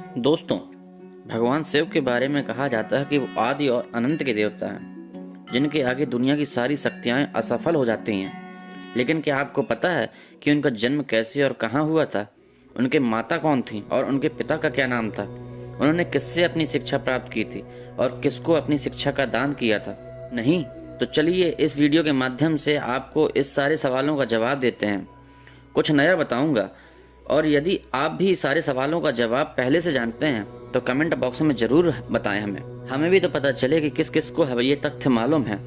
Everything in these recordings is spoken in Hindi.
दोस्तों, भगवान शिव के बारे में कहा जाता है कि वो आदि और अनंत के देवता हैं, जिनके आगे दुनिया की सारी शक्तियाँ असफल हो जाती हैं। लेकिन क्या आपको पता है कि उनका जन्म कैसे और कहाँ हुआ था? उनके माता कौन थी और उनके पिता का क्या नाम था? उन्होंने किससे अपनी शिक्षा प्राप्त की थी और किसको अपनी शिक्षा का दान किया था? नहीं तो चलिए इस वीडियो के माध्यम से आपको इस सारे सवालों का जवाब देते हैं। कुछ नया बताऊंगा, और यदि आप भी सारे सवालों का जवाब पहले से जानते हैं तो कमेंट बॉक्स में ज़रूर बताएं हमें भी तो पता चले कि किस किस को ये तथ्य मालूम है।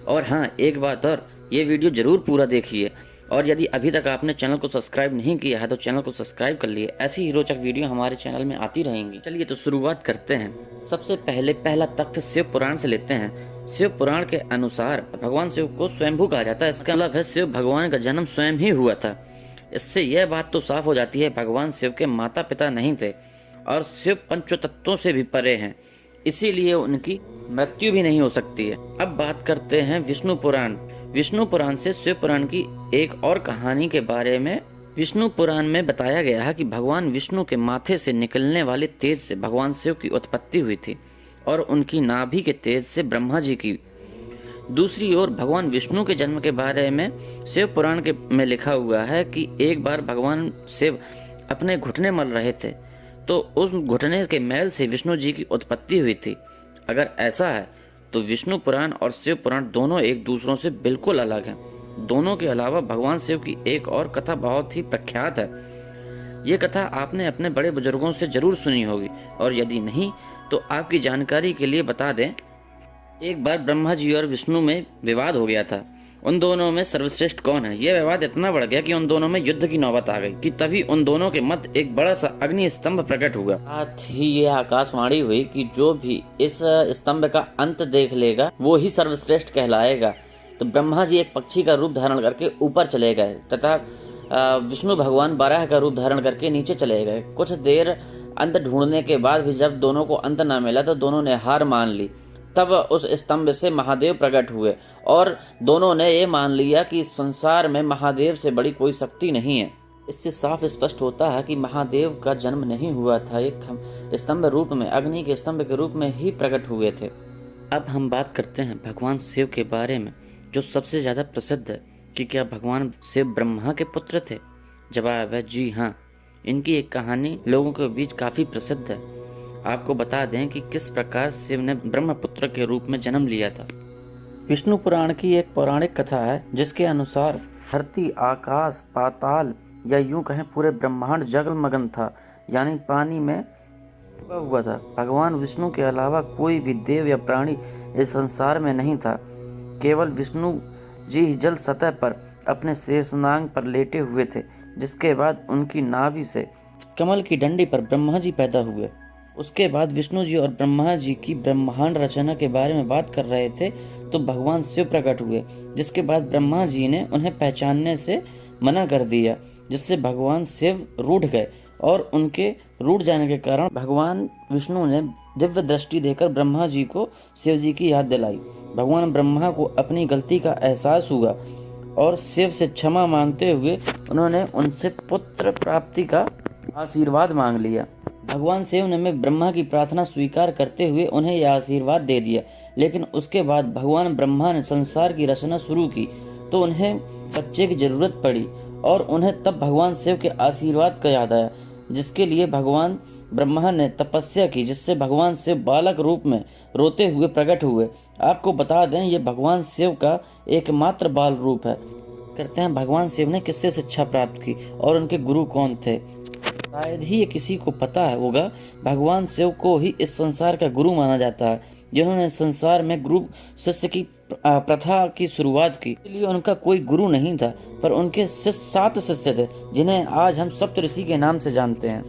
और हाँ, एक बात और, ये वीडियो ज़रूर पूरा देखिए, और यदि अभी तक आपने चैनल को सब्सक्राइब नहीं किया है तो चैनल को सब्सक्राइब कर लिए। ऐसी ही रोचक वीडियो हमारे चैनल में आती रहेंगी। चलिए तो शुरुआत करते हैं। सबसे पहले पहला तथ्य शिव पुराण से लेते हैं। शिव पुराण के अनुसार भगवान शिव को स्वयंभू कहा जाता है। इसका मतलब है शिव भगवान का जन्म स्वयं ही हुआ था। इससे यह बात तो साफ हो जाती है भगवान शिव के माता पिता नहीं थे और शिव पंचतत्वों से भी परे हैं, इसीलिए उनकी मृत्यु भी नहीं हो सकती है। अब बात करते हैं विष्णु पुराण। विष्णु पुराण से शिव पुराण की एक और कहानी के बारे में। विष्णु पुराण में बताया गया है कि भगवान विष्णु के माथे से निकलने वाले तेज से भगवान शिव की उत्पत्ति हुई थी और उनकी नाभि के तेज से ब्रह्मा जी की। दूसरी ओर भगवान विष्णु के जन्म के बारे में शिव पुराण के में लिखा हुआ है कि एक बार भगवान शिव अपने घुटने मल रहे थे तो उस घुटने के मैल से विष्णु जी की उत्पत्ति हुई थी। अगर ऐसा है तो विष्णु पुराण और शिव पुराण दोनों एक दूसरों से बिल्कुल अलग हैं। दोनों के अलावा भगवान शिव की एक और कथा बहुत ही प्रख्यात है। ये कथा आपने अपने बड़े बुजुर्गों से जरूर सुनी होगी, और यदि नहीं तो आपकी जानकारी के लिए बता दें। एक बार ब्रह्मा जी और विष्णु में विवाद हो गया था। उन दोनों में सर्वश्रेष्ठ कौन है, यह विवाद इतना बढ़ गया कि उन दोनों में युद्ध की नौबत आ गई कि तभी उन दोनों के मध्य एक बड़ा सा अग्नि स्तंभ प्रकट हुआ। साथ ही ये आकाशवाणी हुई कि जो भी इस स्तंभ का अंत देख लेगा वो ही सर्वश्रेष्ठ कहलाएगा। तो ब्रह्मा जी एक पक्षी का रूप धारण करके ऊपर चले गए तथा विष्णु भगवान बारह का रूप धारण करके नीचे चले गए। कुछ देर अंत ढूंढने के बाद भी जब दोनों को अंत न मिला तो दोनों ने हार मान ली। तब उस स्तंभ से महादेव प्रकट हुए और दोनों ने ये मान लिया कि संसार में महादेव से बड़ी कोई शक्ति नहीं है। इससे साफ स्पष्ट होता है कि महादेव का जन्म नहीं हुआ था, एक स्तंभ रूप में, अग्नि के स्तंभ के रूप में ही प्रकट हुए थे। अब हम बात करते हैं भगवान शिव के बारे में, जो सबसे ज्यादा प्रसिद्ध है कि क्या भगवान शिव ब्रह्मा के पुत्र थे? जवाब है जी हाँ। इनकी एक कहानी लोगों के बीच काफी प्रसिद्ध है। आपको बता दें कि किस प्रकार शिव ने ब्रह्मपुत्र के रूप में जन्म लिया था। विष्णु पुराण की एक पौराणिक कथा है जिसके अनुसार धरती, आकाश, पाताल या यूं कहें पूरे ब्रह्मांड जगमगन था, यानी पानी में डूबा हुआ था। भगवान विष्णु के अलावा कोई भी देव या प्राणी इस संसार में नहीं था। केवल विष्णु जी ही जल सतह पर अपने शेषनाग पर लेटे हुए थे। जिसके बाद उनकी नाभि से कमल की डंडी पर ब्रह्मा जी पैदा हुए। उसके बाद विष्णु जी और ब्रह्मा जी की ब्रह्मांड रचना के बारे में बात कर रहे थे तो भगवान शिव प्रकट हुए, जिसके बाद ब्रह्मा जी ने उन्हें पहचानने से मना कर दिया, जिससे भगवान शिव रूठ गए और उनके रूठ जाने के कारण भगवान विष्णु ने दिव्य दृष्टि देकर ब्रह्मा जी को शिव जी की याद दिलाई। भगवान ब्रह्मा को अपनी गलती का एहसास हुआ और शिव से क्षमा मांगते हुए उन्होंने उनसे पुत्र प्राप्ति का आशीर्वाद मांग लिया। भगवान शिव ने ब्रह्मा की प्रार्थना स्वीकार करते हुए उन्हें यह आशीर्वाद दे दिया। लेकिन उसके बाद भगवान ब्रह्मा ने संसार की रचना शुरू की तो उन्हें बच्चे की जरूरत पड़ी और उन्हें तब भगवान शिव के आशीर्वाद का याद आया, जिसके लिए भगवान ब्रह्मा ने तपस्या की, जिससे भगवान शिव बालक रूप में रोते हुए प्रकट हुए। आपको बता दें ये भगवान शिव का एकमात्र बाल रूप है। करते हैं भगवान शिव ने किससे शिक्षा प्राप्त की और उनके गुरु कौन थे? शायद ही ये किसी को पता होगा, भगवान शिव को ही इस संसार का गुरु माना जाता है, जिन्होंने संसार में गुरु शिष्य की प्रथा की शुरुआत की। इसलिए उनका कोई गुरु नहीं था, पर उनके 7 शिष्य थे, जिन्हें आज हम सप्त ऋषि के नाम से जानते हैं।